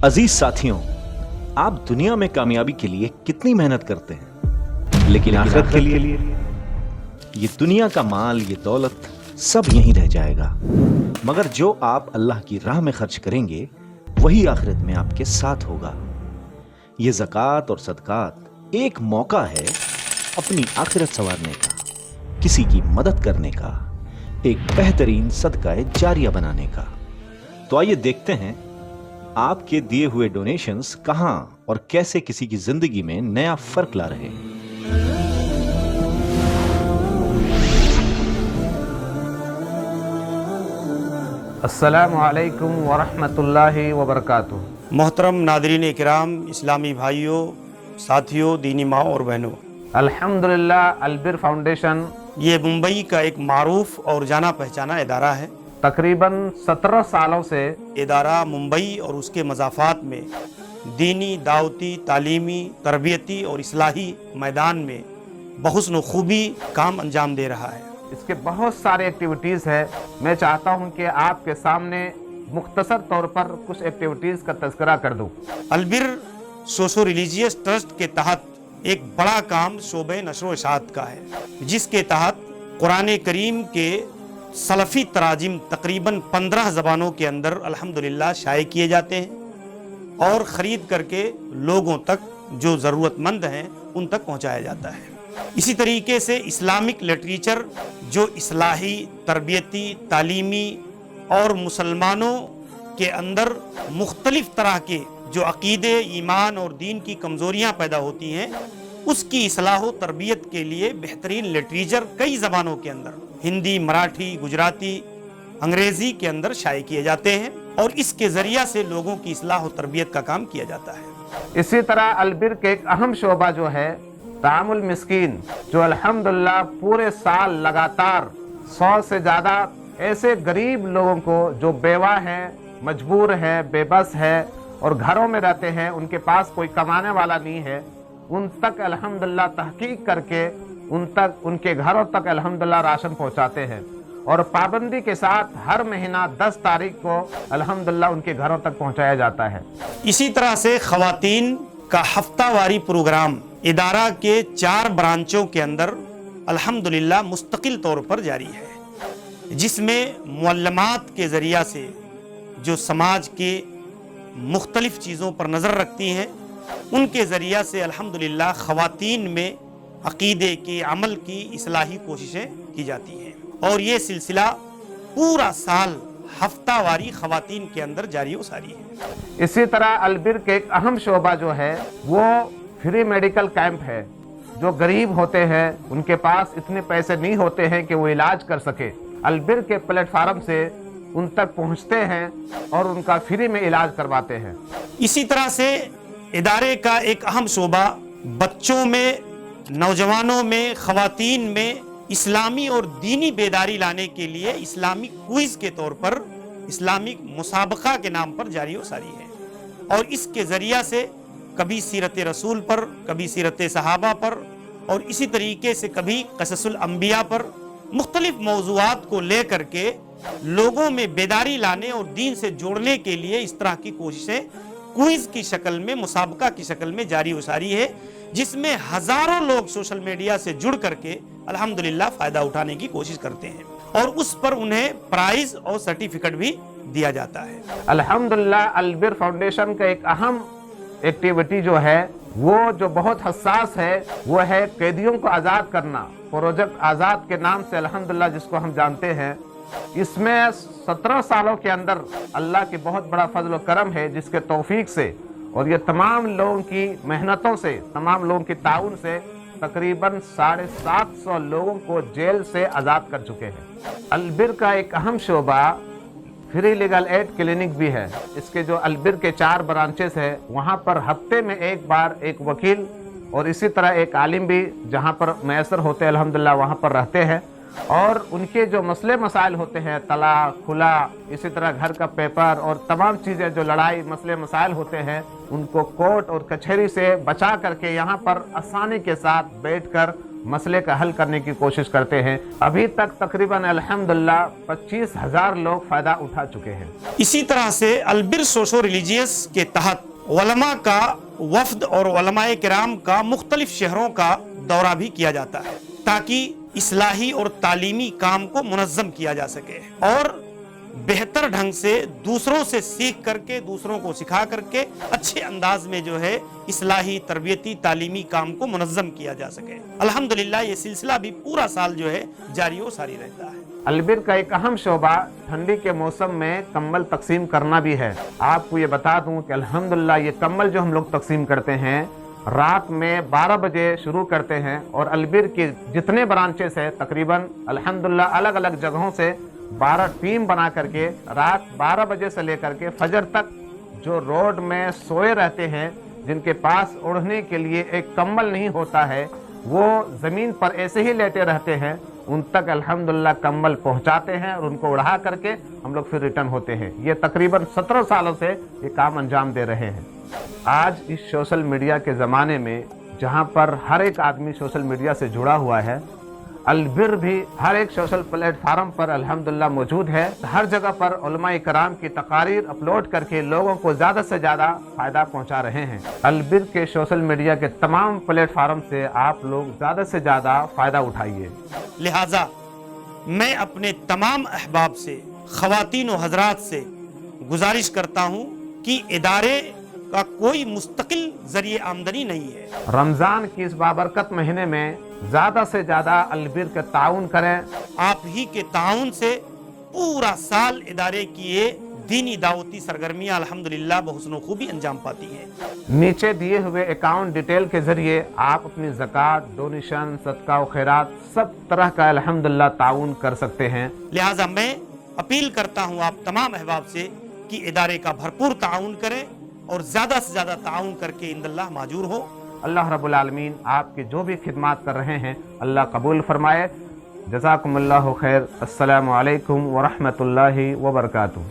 अजीज साथियों, आप दुनिया में कामयाबी के लिए कितनी मेहनत करते हैं, लेकिन आखिरत के लिए ये दुनिया का माल, ये दौलत सब यहीं रह जाएगा। मगर जो आप अल्लाह की राह में खर्च करेंगे वही आखिरत में आपके साथ होगा। ये ज़कात और सदकात एक मौका है अपनी आखिरत संवारने का, किसी की मदद करने का, एक बेहतरीन सदकाए जारिया बनाने का। तो आइए देखते हैं आपके दिए हुए डोनेशंस कहां और कैसे किसी की जिंदगी में नया फर्क ला रहे हैं। अस्सलामु अलैकुम वरहमतुल्लाहि वबरकातुहू। मोहतरम नादरीन इकराम, इस्लामी भाइयों, साथियों, दीनी माँ और बहनों, अल्हम्दुलिल्लाह अलबिर फाउंडेशन ये मुंबई का एक मारूफ और जाना पहचाना इदारा है। तकरीबन 17 सालों से इदारा मुंबई और उसके मज़ाफ़ात में दीनी, दावती, तालीमी, तरबियती और इस्लाही मैदान में बहुस्न खूबी काम अंजाम दे रहा है। इसके बहुत सारे एक्टिविटीज़ है। मैं चाहता हूं कि आपके सामने मुख्तसर तौर पर कुछ एक्टिविटीज़ का तज़किरा कर दूं। अलबिर सोशो रिलीजियस ट्रस्ट के तहत एक बड़ा काम शोबे नशर इशाअत का है, जिसके तहत कुरान करीम के सलफ़ी तराजिम तकरीबन 15 ज़बानों के अंदर अल्हम्दुलिल्लाह शाये किए जाते हैं और ख़रीद करके लोगों तक जो ज़रूरतमंद हैं उन तक पहुँचाया जाता है। इसी तरीके से इस्लामिक लिटरेचर जो इस्लाही, तरबियती, तालीमी और मुसलमानों के अंदर मुख्तलिफ तरह के जो अक़ीदे, ईमान और दीन की कमज़ोरियाँ पैदा होती हैं, उसकी इस्लाह व तरबियत के लिए बेहतरीन लिटरेचर कई ज़बानों के अंदर हिंदी, मराठी, गुजराती, अंग्रेज़ी के अंदर शाये किए जाते हैं और इसके ज़रिया से लोगों की इस्लाह व तरबियत का काम किया जाता है। इसी तरह अलबिर के एक अहम शोबा जो है तामुल मिस्कीन, जो अल्हम्दुलिल्लाह पूरे साल लगातार 100 से ज़्यादा ऐसे गरीब लोगों को जो बेवा हैं, मजबूर हैं, बेबस है और घरों में रहते हैं, उनके पास कोई कमाने वाला नहीं है, उन तक अल्हम्दुलिल्लाह तहकीक करके उनके घरों तक अल्हम्दुलिल्लाह राशन पहुंचाते हैं और पाबंदी के साथ हर महीना 10 तारीख को अल्हम्दुलिल्लाह उनके घरों तक पहुंचाया जाता है। इसी तरह से ख़वातीन का हफ्तावारी प्रोग्राम इदारा के 4 ब्रांचों के अंदर अल्हम्दुलिल्लाह मुस्तकिल तौर पर जारी है, जिसमें मुअल्लमात के ज़रिया से जो समाज के मुख्तलिफ चीज़ों पर नज़र रखती हैं, उनके ज़रिया से अल्हम्दुलिल्लाह ख़वातीन में अक़ीदे की, अमल की इस्लाही कोशिशें की जाती हैं और ये सिलसिला पूरा साल हफ्तावारी ख़वातीन के अंदर जारी व सारी है। इसी तरह अलबिर के एक अहम शोबा जो है वो फ्री मेडिकल कैंप है। जो गरीब होते हैं, उनके पास इतने पैसे नहीं होते हैं कि वो इलाज कर सके, अलबिर के प्लेटफार्म से उन तक पहुंचते हैं और उनका फ्री में इलाज करवाते हैं। इसी तरह से इदारे का एक अहम शोबा बच्चों में, नौजवानों में, ख़वातीन में इस्लामी और दीनी बेदारी लाने के लिए इस्लामिक क्विज़ के तौर पर इस्लामिक मुसाबका के नाम पर जारी व सारी है और इसके ज़रिया से कभी सीरत रसूल पर, कभी सीरत सहाबा पर और इसी तरीके से कभी क़ससुल अंबिया पर मुख्तलिफ मौज़ूआत को ले करके लोगों में बेदारी लाने और दीन से जोड़ने के लिए इस तरह की कोशिशें क्विज़ की शक्ल में, मुसाबका की शक्ल में जारी व सारी है, जिसमें हज़ारों लोग सोशल मीडिया से जुड़ करके अल्हम्दुलिल्लाह फ़ायदा उठाने की कोशिश करते हैं और उस पर उन्हें प्राइज़ और सर्टिफिकेट भी दिया जाता है। अल्हम्दुलिल्लाह अलबिर फाउंडेशन का एक अहम एक्टिविटी जो है वो जो बहुत हसास है वो है कैदियों को आज़ाद करना। प्रोजेक्ट आज़ाद के नाम से अल्हम्दुलिल्लाह जिसको हम जानते हैं, इसमें 17 सालों के अंदर अल्लाह की बहुत बड़ा फजल व करम है, जिसके तौफीक से और ये तमाम लोगों की मेहनतों से, तमाम लोगों की ताउन से तकरीबन 750 लोगों को जेल से आज़ाद कर चुके हैं। अलबिर का एक अहम शोबा फ्री लीगल एड क्लिनिक भी है। इसके जो अलबिर के 4 ब्रांचेस है, वहाँ पर हफ्ते में एक बार एक वकील और इसी तरह एक आलिम भी जहाँ पर मैसर होते हैं अल्हम्दुलिल्लाह वहाँ पर रहते हैं और उनके जो मसले मसाइल होते हैं, तलाक, खुला, इसी तरह घर का पेपर और तमाम चीज़ें जो लड़ाई मसले मसाइल होते हैं, उनको कोर्ट और कचहरी से बचा करके यहाँ पर आसानी के साथ बैठकर मसले का हल करने की कोशिश करते हैं। अभी तक तकरीबन अल्हम्दुलिल्लाह 25,000 लोग फायदा उठा चुके हैं। इसी तरह से अलबिर सोशो रिलीजियस के तहत उलमा का वफ्द और उलमाए किराम का मुख्तलिफ शहरों का दौरा भी किया जाता है ताकि इस्लाही और तालीमी काम को मुनज़्ज़म किया जा सके और बेहतर ढंग से दूसरों से सीख करके दूसरों को सिखा करके अच्छे अंदाज में जो है इस्लाही तरबियती तालीमी काम को मुनज़्ज़म किया जा सके। अल्हम्दुलिल्लाह ये सिलसिला भी पूरा साल जो है जारी व सारी रहता है। अलबिर का एक अहम शोबा ठंडी के मौसम में कंबल तकसीम करना भी है। आपको ये बता दूं कि अल्हम्दुलिल्लाह ये कंबल जो हम लोग तकसीम करते हैं रात में 12 बजे शुरू करते हैं और अलबिर के जितने ब्रांचेस है तकरीबन अल्हम्दुलिल्लाह अलग अलग जगहों से 12 टीम बना करके रात 12 बजे से लेकर के फजर तक जो रोड में सोए रहते हैं, जिनके पास ओढ़ने के लिए एक कंबल नहीं होता है, वो जमीन पर ऐसे ही लेटे रहते हैं, उन तक अल्हम्दुलिल्लाह कंबल पहुंचाते हैं और उनको उड़ा करके हम लोग फिर रिटर्न होते हैं। ये तकरीबन 17 सालों से ये काम अंजाम दे रहे हैं। आज इस सोशल मीडिया के ज़माने में जहाँ पर हर एक आदमी सोशल मीडिया से जुड़ा हुआ है, अलबिर भी हर एक सोशल प्लेटफार्म पर अल्हम्दुलिल्लाह मौजूद है। हर जगह पर उलमाए कराम की तकारीर अपलोड करके लोगों को ज़्यादा से ज़्यादा फ़ायदा पहुंचा रहे हैं। अलबिर के सोशल मीडिया के तमाम प्लेटफार्म से आप लोग ज़्यादा से ज़्यादा फ़ायदा उठाइए। लिहाजा मैं अपने तमाम अहबाब से, ख़वातीन व हज़रात से गुजारिश करता हूँ कि इदारे का कोई मुस्तकिल ज़रिए आमदनी नहीं है। रमज़ान की इस बाबरकत महीने में ज़्यादा से ज़्यादा अलबिर का ताउन करें। आप ही के ताउन से पूरा साल इदारे की ये दीनी दावती सरगर्मियाँ अल्हम्दुलिल्लाह बहुस्न खूबी अंजाम पाती है। नीचे दिए हुए अकाउंट डिटेल के जरिए आप अपनी ज़कात, डोनेशन, सदका व खैरात सब तरह का अल्हम्दुलिल्लाह ताउन कर सकते हैं। लिहाजा मैं अपील करता हूँ आप तमाम अहबाब से कि इदारे का भरपूर ताउन करें और ज़्यादा से ज़्यादा ताउन करके इंदल्लाह माजूर हो। अल्लाह रब्बुल आलमीन आपके जो भी खिदमात कर रहे हैं अल्लाह कबूल फरमाए। जज़ाकुमुल्लाहु खैर। अस्सलामु अलैकुम व रहमतुल्लाहि व बरकातुहू।